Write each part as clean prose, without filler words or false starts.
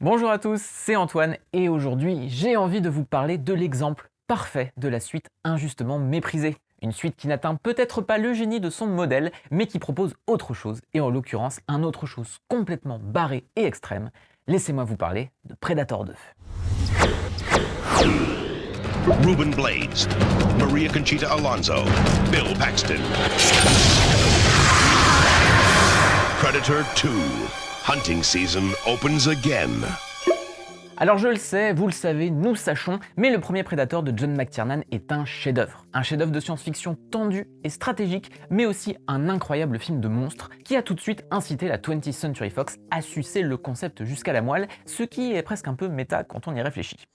Bonjour à tous, c'est Antoine et aujourd'hui j'ai envie de vous parler de l'exemple parfait de la suite injustement méprisée. Une suite qui n'atteint peut-être pas le génie de son modèle, mais qui propose autre chose, et en l'occurrence un autre chose complètement barré et extrême. Laissez-moi vous parler de Predator 2. Ruben Blades, Maria Conchita Alonso, Bill Paxton. Predator 2. Hunting season opens again. Alors je le sais, vous le savez, nous sachons, mais le premier Predator de John McTiernan est un chef-d'œuvre. Un chef-d'œuvre de science-fiction tendu et stratégique, mais aussi un incroyable film de monstre qui a tout de suite incité la 20th Century Fox à sucer le concept jusqu'à la moelle, ce qui est presque un peu méta quand on y réfléchit.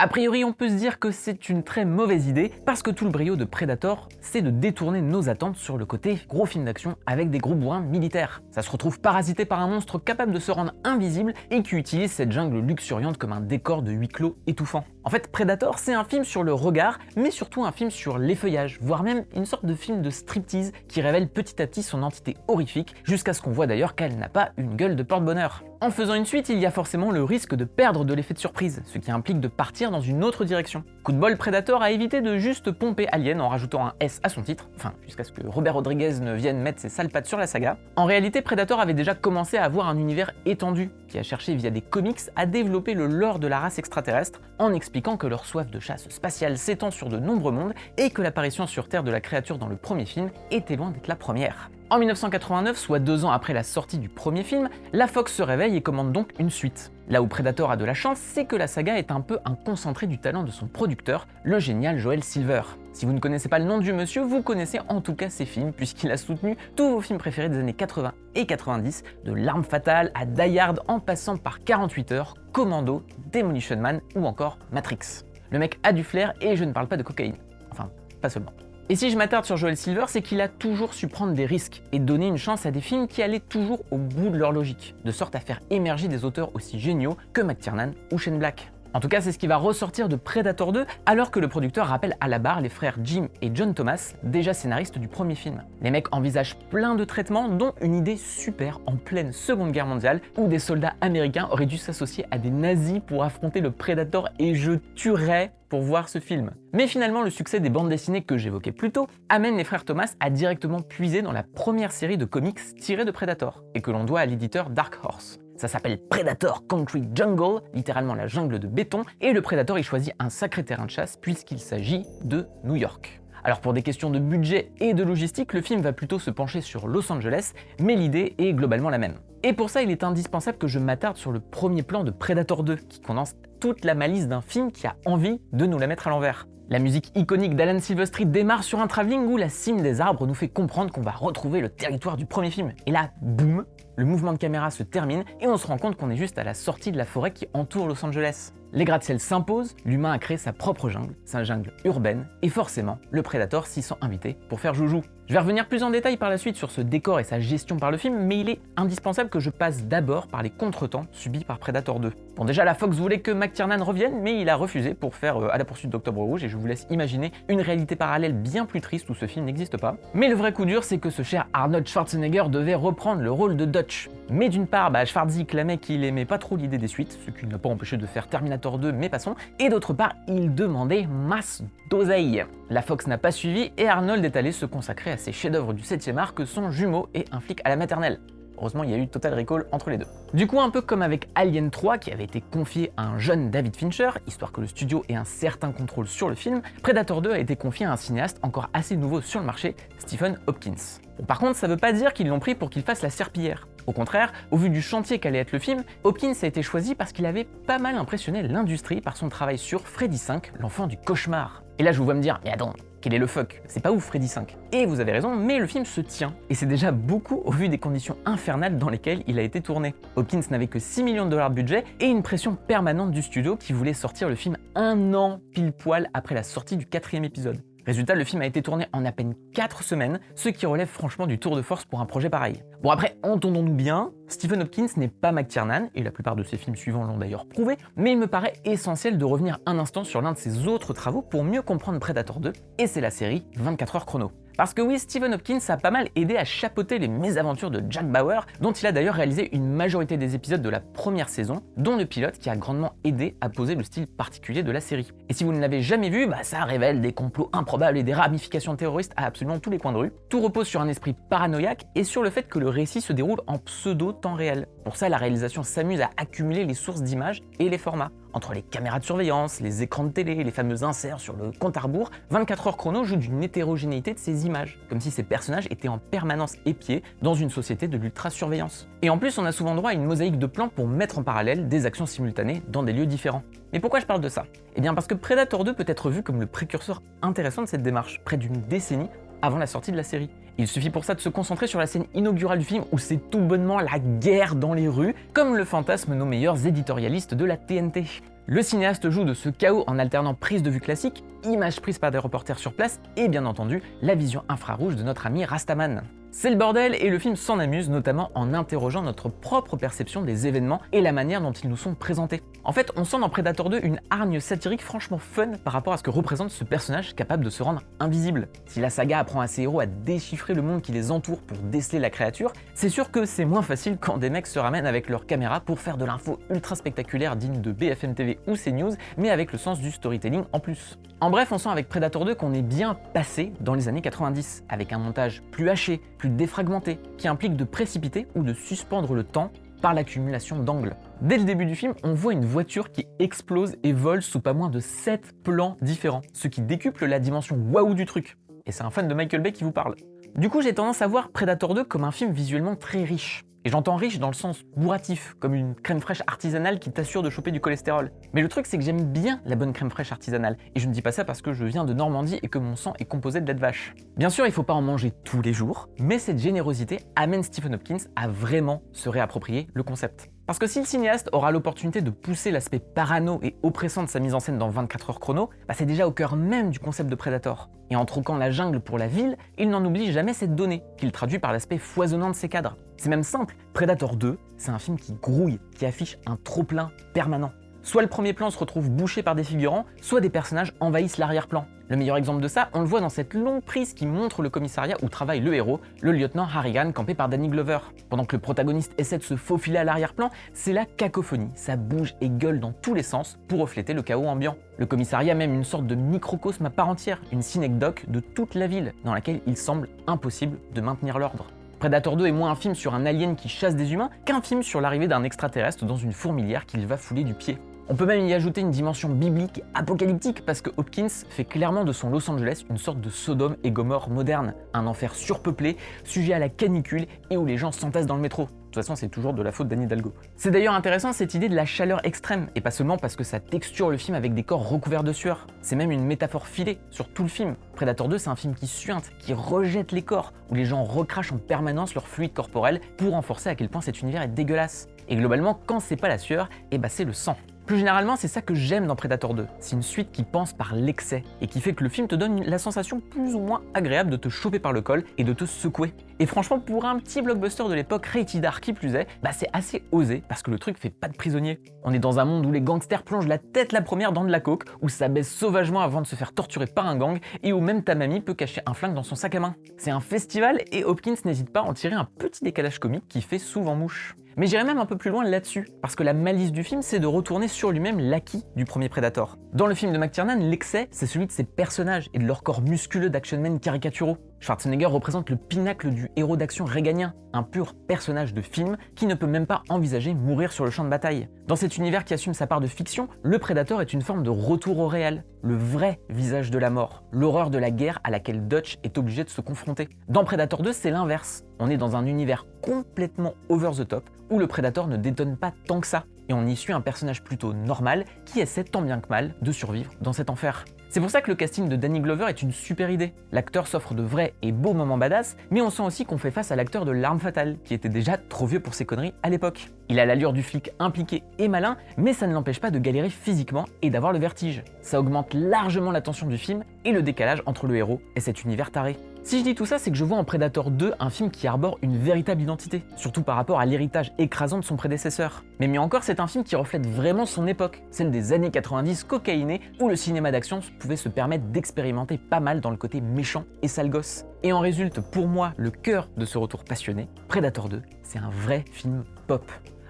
A priori, on peut se dire que c'est une très mauvaise idée, parce que tout le brio de Predator, c'est de détourner nos attentes sur le côté gros film d'action avec des gros bourrins militaires. Ça se retrouve parasité par un monstre capable de se rendre invisible et qui utilise cette jungle luxuriante comme un décor de huis clos étouffant. En fait, Predator, c'est un film sur le regard, mais surtout un film sur l'effeuillage, voire même une sorte de film de striptease qui révèle petit à petit son entité horrifique, jusqu'à ce qu'on voit d'ailleurs qu'elle n'a pas une gueule de porte-bonheur. En faisant une suite, il y a forcément le risque de perdre de l'effet de surprise, ce qui implique de partir dans une autre direction. Coup de bol, Predator a évité de juste pomper Alien en rajoutant un S à son titre, enfin jusqu'à ce que Robert Rodriguez ne vienne mettre ses sales pattes sur la saga. En réalité, Predator avait déjà commencé à avoir un univers étendu, qui a cherché via des comics à développer le lore de la race extraterrestre, en expliquant que leur soif de chasse spatiale s'étend sur de nombreux mondes et que l'apparition sur Terre de la créature dans le premier film était loin d'être la première. En 1989, soit 2 ans après la sortie du premier film, la Fox se réveille et commande donc une suite. Là où Predator a de la chance, c'est que la saga est un peu un concentré du talent de son producteur, le génial Joel Silver. Si vous ne connaissez pas le nom du monsieur, vous connaissez en tout cas ses films, puisqu'il a soutenu tous vos films préférés des années 80 et 90, de L'Arme Fatale à Die Hard en passant par 48 heures, Commando, Demolition Man ou encore Matrix. Le mec a du flair et je ne parle pas de cocaïne. Enfin, pas seulement. Et si je m'attarde sur Joel Silver, c'est qu'il a toujours su prendre des risques et donner une chance à des films qui allaient toujours au bout de leur logique, de sorte à faire émerger des auteurs aussi géniaux que McTiernan ou Shane Black. En tout cas, c'est ce qui va ressortir de Predator 2, alors que le producteur rappelle à la barre les frères Jim et John Thomas, déjà scénaristes du premier film. Les mecs envisagent plein de traitements, dont une idée super en pleine Seconde Guerre mondiale, où des soldats américains auraient dû s'associer à des nazis pour affronter le Predator, et je tuerais pour voir ce film. Mais finalement, le succès des bandes dessinées que j'évoquais plus tôt amène les frères Thomas à directement puiser dans la première série de comics tirée de Predator, et que l'on doit à l'éditeur Dark Horse. Ça s'appelle Predator Concrete Jungle, littéralement la jungle de béton, et le Predator y choisit un sacré terrain de chasse puisqu'il s'agit de New York. Alors pour des questions de budget et de logistique, le film va plutôt se pencher sur Los Angeles, mais l'idée est globalement la même. Et pour ça, il est indispensable que je m'attarde sur le premier plan de Predator 2, qui condense toute la malice d'un film qui a envie de nous la mettre à l'envers. La musique iconique d'Alan Silvestri démarre sur un travelling où la cime des arbres nous fait comprendre qu'on va retrouver le territoire du premier film. Et là, boum, le mouvement de caméra se termine et on se rend compte qu'on est juste à la sortie de la forêt qui entoure Los Angeles. Les gratte-ciel s'imposent, l'humain a créé sa propre jungle, sa jungle urbaine, et forcément, le Predator s'y sent invité pour faire joujou. Je vais revenir plus en détail par la suite sur ce décor et sa gestion par le film, mais il est indispensable que je passe d'abord par les contretemps subis par Predator 2. Bon, déjà la Fox voulait que McTiernan revienne, mais il a refusé pour faire À la poursuite d'Octobre Rouge, et je vous laisse imaginer une réalité parallèle bien plus triste où ce film n'existe pas. Mais le vrai coup dur, c'est que ce cher Arnold Schwarzenegger devait reprendre le rôle de Dutch. Mais d'une part, Schwarzy clamait qu'il aimait pas trop l'idée des suites, ce qui ne l'a pas empêché de faire Terminator 2, mais passons, et d'autre part, il demandait masse d'oseille. La Fox n'a pas suivi et Arnold est allé se consacrer à ses chefs-d'œuvre du 7e art que sont jumeaux et un flic à la maternelle. Heureusement, il y a eu Total Recall entre les deux. Du coup, un peu comme avec Alien 3 qui avait été confié à un jeune David Fincher, histoire que le studio ait un certain contrôle sur le film, Predator 2 a été confié à un cinéaste encore assez nouveau sur le marché, Stephen Hopkins. Bon, par contre, ça veut pas dire qu'ils l'ont pris pour qu'il fasse la serpillière. Au contraire, au vu du chantier qu'allait être le film, Hopkins a été choisi parce qu'il avait pas mal impressionné l'industrie par son travail sur Freddy 5, l'enfant du cauchemar. Et là je vous vois me dire, mais attends, quel est le fuck? C'est pas ouf Freddy 5. Et vous avez raison, mais le film se tient. Et c'est déjà beaucoup au vu des conditions infernales dans lesquelles il a été tourné. Hopkins n'avait que 6 millions de dollars de budget et une pression permanente du studio qui voulait sortir le film 1 an pile poil après la sortie du 4e épisode. Résultat, le film a été tourné en à peine 4 semaines, ce qui relève franchement du tour de force pour un projet pareil. Bon après, entendons-nous bien, Stephen Hopkins n'est pas McTiernan, et la plupart de ses films suivants l'ont d'ailleurs prouvé, mais il me paraît essentiel de revenir un instant sur l'un de ses autres travaux pour mieux comprendre Predator 2, et c'est la série 24 heures chrono. Parce que oui, Stephen Hopkins a pas mal aidé à chapeauter les mésaventures de Jack Bauer, dont il a d'ailleurs réalisé une majorité des épisodes de la première saison, dont le pilote qui a grandement aidé à poser le style particulier de la série. Et si vous ne l'avez jamais vu, ça révèle des complots improbables et des ramifications terroristes à absolument tous les coins de rue. Tout repose sur un esprit paranoïaque et sur le fait que le récit se déroule en pseudo-temps réel. Pour ça, la réalisation s'amuse à accumuler les sources d'images et les formats. Entre les caméras de surveillance, les écrans de télé, les fameux inserts sur le compte à rebours, 24 heures chrono joue d'une hétérogénéité de ces images, comme si ces personnages étaient en permanence épiés dans une société de l'ultra-surveillance. Et en plus, on a souvent droit à une mosaïque de plans pour mettre en parallèle des actions simultanées dans des lieux différents. Mais pourquoi je parle de ça? Eh bien parce que Predator 2 peut être vu comme le précurseur intéressant de cette démarche, près d'une décennie avant la sortie de la série. Il suffit pour ça de se concentrer sur la scène inaugurale du film où c'est tout bonnement la guerre dans les rues, comme le fantasment nos meilleurs éditorialistes de la TNT. Le cinéaste joue de ce chaos en alternant prise de vue classique, images prises par des reporters sur place et bien entendu la vision infrarouge de notre ami Rastaman. C'est le bordel et le film s'en amuse notamment en interrogeant notre propre perception des événements et la manière dont ils nous sont présentés. En fait, on sent dans Predator 2 une hargne satirique franchement fun par rapport à ce que représente ce personnage capable de se rendre invisible. Si la saga apprend à ses héros à déchiffrer le monde qui les entoure pour déceler la créature, c'est sûr que c'est moins facile quand des mecs se ramènent avec leur caméra pour faire de l'info ultra spectaculaire digne de BFM TV ou CNews, mais avec le sens du storytelling en plus. En bref, on sent avec Predator 2 qu'on est bien passé dans les années 90, avec un montage plus haché, plus défragmenté, qui implique de précipiter ou de suspendre le temps par l'accumulation d'angles. Dès le début du film, on voit une voiture qui explose et vole sous pas moins de 7 plans différents, ce qui décuple la dimension waouh du truc. Et c'est un fan de Michael Bay qui vous parle. Du coup, j'ai tendance à voir Predator 2 comme un film visuellement très riche. Et j'entends riche dans le sens bourratif, comme une crème fraîche artisanale qui t'assure de choper du cholestérol. Mais le truc, c'est que j'aime bien la bonne crème fraîche artisanale. Et je ne dis pas ça parce que je viens de Normandie et que mon sang est composé de lait de vache. Bien sûr, il faut pas en manger tous les jours, mais cette générosité amène Stephen Hopkins à vraiment se réapproprier le concept. Parce que si le cinéaste aura l'opportunité de pousser l'aspect parano et oppressant de sa mise en scène dans 24 heures chrono, c'est déjà au cœur même du concept de Predator. Et en troquant la jungle pour la ville, il n'en oublie jamais cette donnée, qu'il traduit par l'aspect foisonnant de ses cadres. C'est même simple, Predator 2, c'est un film qui grouille, qui affiche un trop-plein permanent. Soit le premier plan se retrouve bouché par des figurants, soit des personnages envahissent l'arrière-plan. Le meilleur exemple de ça, on le voit dans cette longue prise qui montre le commissariat où travaille le héros, le lieutenant Harrigan, campé par Danny Glover. Pendant que le protagoniste essaie de se faufiler à l'arrière-plan, c'est la cacophonie, ça bouge et gueule dans tous les sens pour refléter le chaos ambiant. Le commissariat a même une sorte de microcosme à part entière, une synecdoche de toute la ville, dans laquelle il semble impossible de maintenir l'ordre. Predator 2 est moins un film sur un alien qui chasse des humains qu'un film sur l'arrivée d'un extraterrestre dans une fourmilière qu'il va fouler du pied. On peut même y ajouter une dimension biblique, apocalyptique, parce que Hopkins fait clairement de son Los Angeles une sorte de Sodome et Gomorre moderne, un enfer surpeuplé, sujet à la canicule et où les gens s'entassent dans le métro. De toute façon, c'est toujours de la faute d'Anne Hidalgo. C'est d'ailleurs intéressant cette idée de la chaleur extrême, et pas seulement parce que ça texture le film avec des corps recouverts de sueur. C'est même une métaphore filée sur tout le film. Predator 2, c'est un film qui suinte, qui rejette les corps, où les gens recrachent en permanence leur fluide corporel pour renforcer à quel point cet univers est dégueulasse. Et globalement, quand c'est pas la sueur, c'est le sang. Plus généralement, c'est ça que j'aime dans Predator 2. C'est une suite qui pense par l'excès et qui fait que le film te donne la sensation plus ou moins agréable de te choper par le col et de te secouer. Et franchement, pour un petit blockbuster de l'époque rated R qui plus est, c'est assez osé parce que le truc fait pas de prisonnier. On est dans un monde où les gangsters plongent la tête la première dans de la coke, où ça baisse sauvagement avant de se faire torturer par un gang et où même ta mamie peut cacher un flingue dans son sac à main. C'est un festival et Hopkins n'hésite pas à en tirer un petit décalage comique qui fait souvent mouche. Mais j'irai même un peu plus loin là-dessus, parce que la malice du film, c'est de retourner sur lui-même l'acquis du premier Predator. Dans le film de McTiernan, l'excès, c'est celui de ses personnages et de leur corps musculeux d'actionmen caricaturaux. Schwarzenegger représente le pinacle du héros d'action réganien, un pur personnage de film qui ne peut même pas envisager mourir sur le champ de bataille. Dans cet univers qui assume sa part de fiction, le Predator est une forme de retour au réel, le vrai visage de la mort, l'horreur de la guerre à laquelle Dutch est obligé de se confronter. Dans Predator 2, c'est l'inverse. On est dans un univers complètement over the top, où le Predator ne détonne pas tant que ça, et on y suit un personnage plutôt normal qui essaie tant bien que mal de survivre dans cet enfer. C'est pour ça que le casting de Danny Glover est une super idée. L'acteur s'offre de vrais et beaux moments badass, mais on sent aussi qu'on fait face à l'acteur de L'Arme Fatale, qui était déjà trop vieux pour ses conneries à l'époque. Il a l'allure du flic impliqué et malin, mais ça ne l'empêche pas de galérer physiquement et d'avoir le vertige. Ça augmente largement la tension du film et le décalage entre le héros et cet univers taré. Si je dis tout ça, c'est que je vois en Predator 2 un film qui arbore une véritable identité, surtout par rapport à l'héritage écrasant de son prédécesseur. Mais mieux encore, c'est un film qui reflète vraiment son époque, celle des années 90 cocaïnées, où le cinéma d'action pouvait se permettre d'expérimenter pas mal dans le côté méchant et sale gosse. Et en résulte pour moi le cœur de ce retour passionné, Predator 2, c'est un vrai film pop.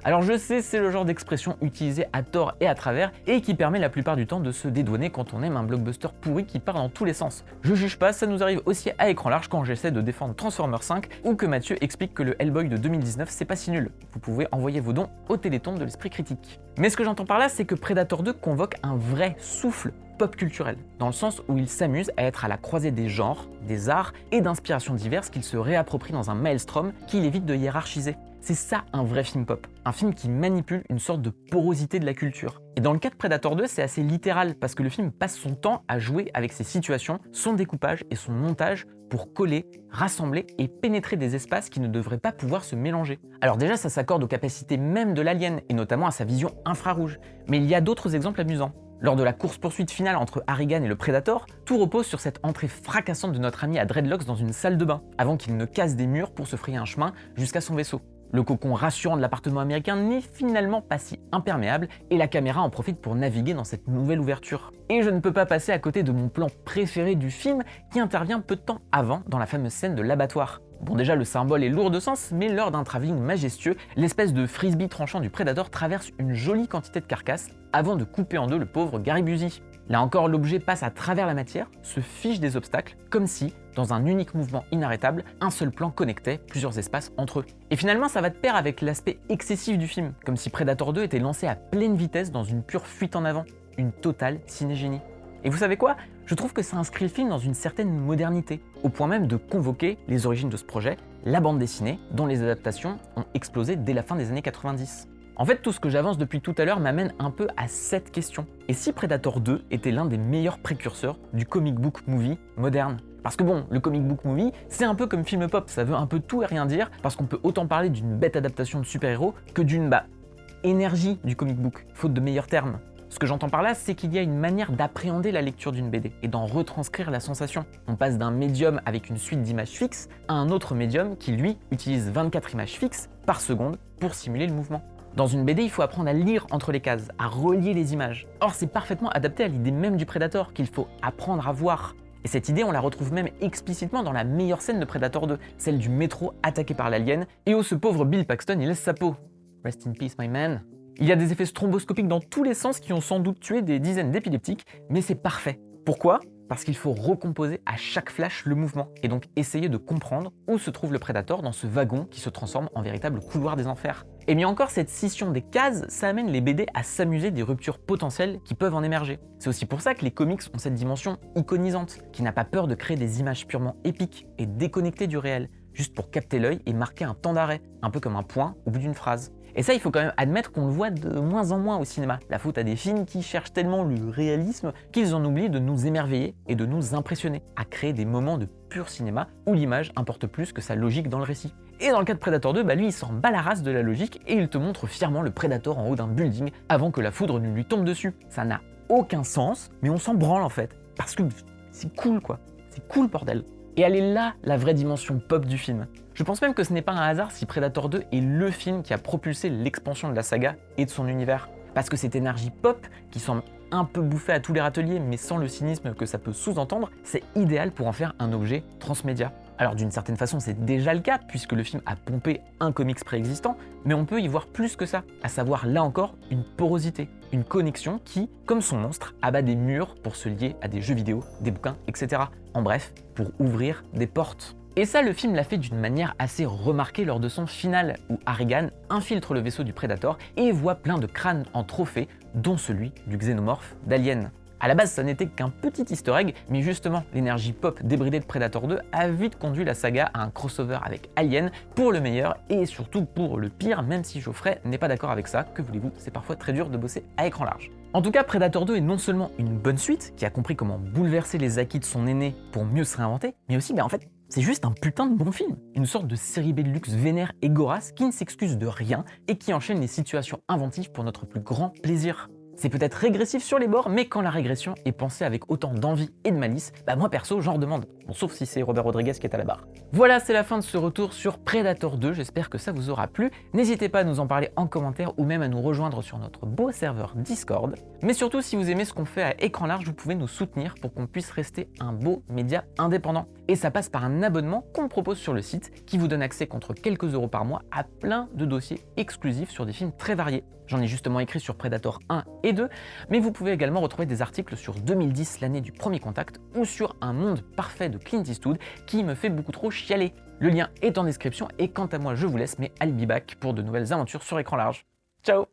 Alors je sais, c'est le genre d'expression utilisée à tort et à travers et qui permet la plupart du temps de se dédouaner quand on aime un blockbuster pourri qui part dans tous les sens. Je juge pas, ça nous arrive aussi à écran large quand j'essaie de défendre Transformers 5 ou que Mathieu explique que le Hellboy de 2019 c'est pas si nul. Vous pouvez envoyer vos dons au Téléthon de l'esprit critique. Mais ce que j'entends par là, c'est que Predator 2 convoque un vrai souffle pop culturel, dans le sens où il s'amuse à être à la croisée des genres, des arts et d'inspirations diverses qu'il se réapproprie dans un maelstrom qu'il évite de hiérarchiser. C'est ça un vrai film pop, un film qui manipule une sorte de porosité de la culture. Et dans le cas de Predator 2, c'est assez littéral parce que le film passe son temps à jouer avec ses situations, son découpage et son montage pour coller, rassembler et pénétrer des espaces qui ne devraient pas pouvoir se mélanger. Alors déjà, ça s'accorde aux capacités même de l'alien et notamment à sa vision infrarouge. Mais il y a d'autres exemples amusants. Lors de la course-poursuite finale entre Harrigan et le Predator, tout repose sur cette entrée fracassante de notre ami à Dreadlocks dans une salle de bain, avant qu'il ne casse des murs pour se frayer un chemin jusqu'à son vaisseau. Le cocon rassurant de l'appartement américain n'est finalement pas si imperméable et la caméra en profite pour naviguer dans cette nouvelle ouverture. Et je ne peux pas passer à côté de mon plan préféré du film qui intervient peu de temps avant dans la fameuse scène de l'abattoir. Bon déjà le symbole est lourd de sens, mais lors d'un travelling majestueux, l'espèce de frisbee tranchant du Predator traverse une jolie quantité de carcasses avant de couper en deux le pauvre Gary Busey. Là encore, l'objet passe à travers la matière, se fiche des obstacles, comme si, dans un unique mouvement inarrêtable, un seul plan connectait plusieurs espaces entre eux. Et finalement, ça va de pair avec l'aspect excessif du film, comme si Predator 2 était lancé à pleine vitesse dans une pure fuite en avant, une totale cinégénie. Et vous savez quoi ? Je trouve que ça inscrit le film dans une certaine modernité, au point même de convoquer les origines de ce projet, la bande dessinée, dont les adaptations ont explosé dès la fin des années 90. En fait, tout ce que j'avance depuis tout à l'heure m'amène un peu à cette question. Et si Predator 2 était l'un des meilleurs précurseurs du comic book movie moderne ? Parce que bon, le comic book movie, c'est un peu comme film pop, ça veut un peu tout et rien dire, parce qu'on peut autant parler d'une bête adaptation de super-héros que d'une, énergie du comic book, faute de meilleurs termes. Ce que j'entends par là, c'est qu'il y a une manière d'appréhender la lecture d'une BD et d'en retranscrire la sensation. On passe d'un médium avec une suite d'images fixes à un autre médium qui, lui, utilise 24 images fixes par seconde pour simuler le mouvement. Dans une BD, il faut apprendre à lire entre les cases, à relier les images. Or, c'est parfaitement adapté à l'idée même du Predator, qu'il faut apprendre à voir. Et cette idée, on la retrouve même explicitement dans la meilleure scène de Predator 2, celle du métro attaqué par l'alien, et où ce pauvre Bill Paxton, il laisse sa peau. Rest in peace, my man. Il y a des effets stromboscopiques dans tous les sens qui ont sans doute tué des dizaines d'épileptiques, mais c'est parfait. Pourquoi ? Parce qu'il faut recomposer à chaque flash le mouvement, et donc essayer de comprendre où se trouve le Predator dans ce wagon qui se transforme en véritable couloir des enfers. Et bien encore, cette scission des cases, ça amène les BD à s'amuser des ruptures potentielles qui peuvent en émerger. C'est aussi pour ça que les comics ont cette dimension iconisante, qui n'a pas peur de créer des images purement épiques et déconnectées du réel, juste pour capter l'œil et marquer un temps d'arrêt, un peu comme un point au bout d'une phrase. Et ça, il faut quand même admettre qu'on le voit de moins en moins au cinéma. La faute à des films qui cherchent tellement le réalisme qu'ils en oublient de nous émerveiller et de nous impressionner, à créer des moments de pur cinéma où l'image importe plus que sa logique dans le récit. Et dans le cas de Predator 2, lui il s'en bat la race de la logique et il te montre fièrement le Predator en haut d'un building avant que la foudre ne lui tombe dessus. Ça n'a aucun sens, mais on s'en branle en fait. Parce que c'est cool quoi. C'est cool bordel. Et elle est là, la vraie dimension pop du film. Je pense même que ce n'est pas un hasard si Predator 2 est le film qui a propulsé l'expansion de la saga et de son univers. Parce que cette énergie pop, qui semble un peu bouffée à tous les râteliers, mais sans le cynisme que ça peut sous-entendre, c'est idéal pour en faire un objet transmédia. Alors d'une certaine façon, c'est déjà le cas, puisque le film a pompé un comics préexistant, mais on peut y voir plus que ça, à savoir là encore une porosité, une connexion qui, comme son monstre, abat des murs pour se lier à des jeux vidéo, des bouquins, etc. En bref, pour ouvrir des portes. Et ça, le film l'a fait d'une manière assez remarquée lors de son final, où Harrigan infiltre le vaisseau du Predator et voit plein de crânes en trophée, dont celui du xénomorphe d'Alien. À la base, ça n'était qu'un petit easter egg, mais justement, l'énergie pop débridée de Predator 2 a vite conduit la saga à un crossover avec Alien pour le meilleur et surtout pour le pire, même si Geoffrey n'est pas d'accord avec ça, que voulez-vous, c'est parfois très dur de bosser à écran large. En tout cas, Predator 2 est non seulement une bonne suite, qui a compris comment bouleverser les acquis de son aîné pour mieux se réinventer, mais aussi, en fait, c'est juste un putain de bon film. Une sorte de série B de luxe vénère et gorasse qui ne s'excuse de rien et qui enchaîne les situations inventives pour notre plus grand plaisir. C'est peut-être régressif sur les bords, mais quand la régression est pensée avec autant d'envie et de malice, bah moi perso j'en redemande. Bon, sauf si c'est Robert Rodriguez qui est à la barre. Voilà, c'est la fin de ce retour sur Predator 2, j'espère que ça vous aura plu. N'hésitez pas à nous en parler en commentaire ou même à nous rejoindre sur notre beau serveur Discord. Mais surtout, si vous aimez ce qu'on fait à Écran Large, vous pouvez nous soutenir pour qu'on puisse rester un beau média indépendant. Et ça passe par un abonnement qu'on propose sur le site, qui vous donne accès contre quelques euros par mois à plein de dossiers exclusifs sur des films très variés. J'en ai justement écrit sur Predator 1 et 2, mais vous pouvez également retrouver des articles sur 2010, l'année du premier contact, ou sur Un monde parfait de Clint Eastwood, qui me fait beaucoup trop chialer. Le lien est en description, et quant à moi je vous laisse, mais I'll be back pour de nouvelles aventures sur Écran Large. Ciao!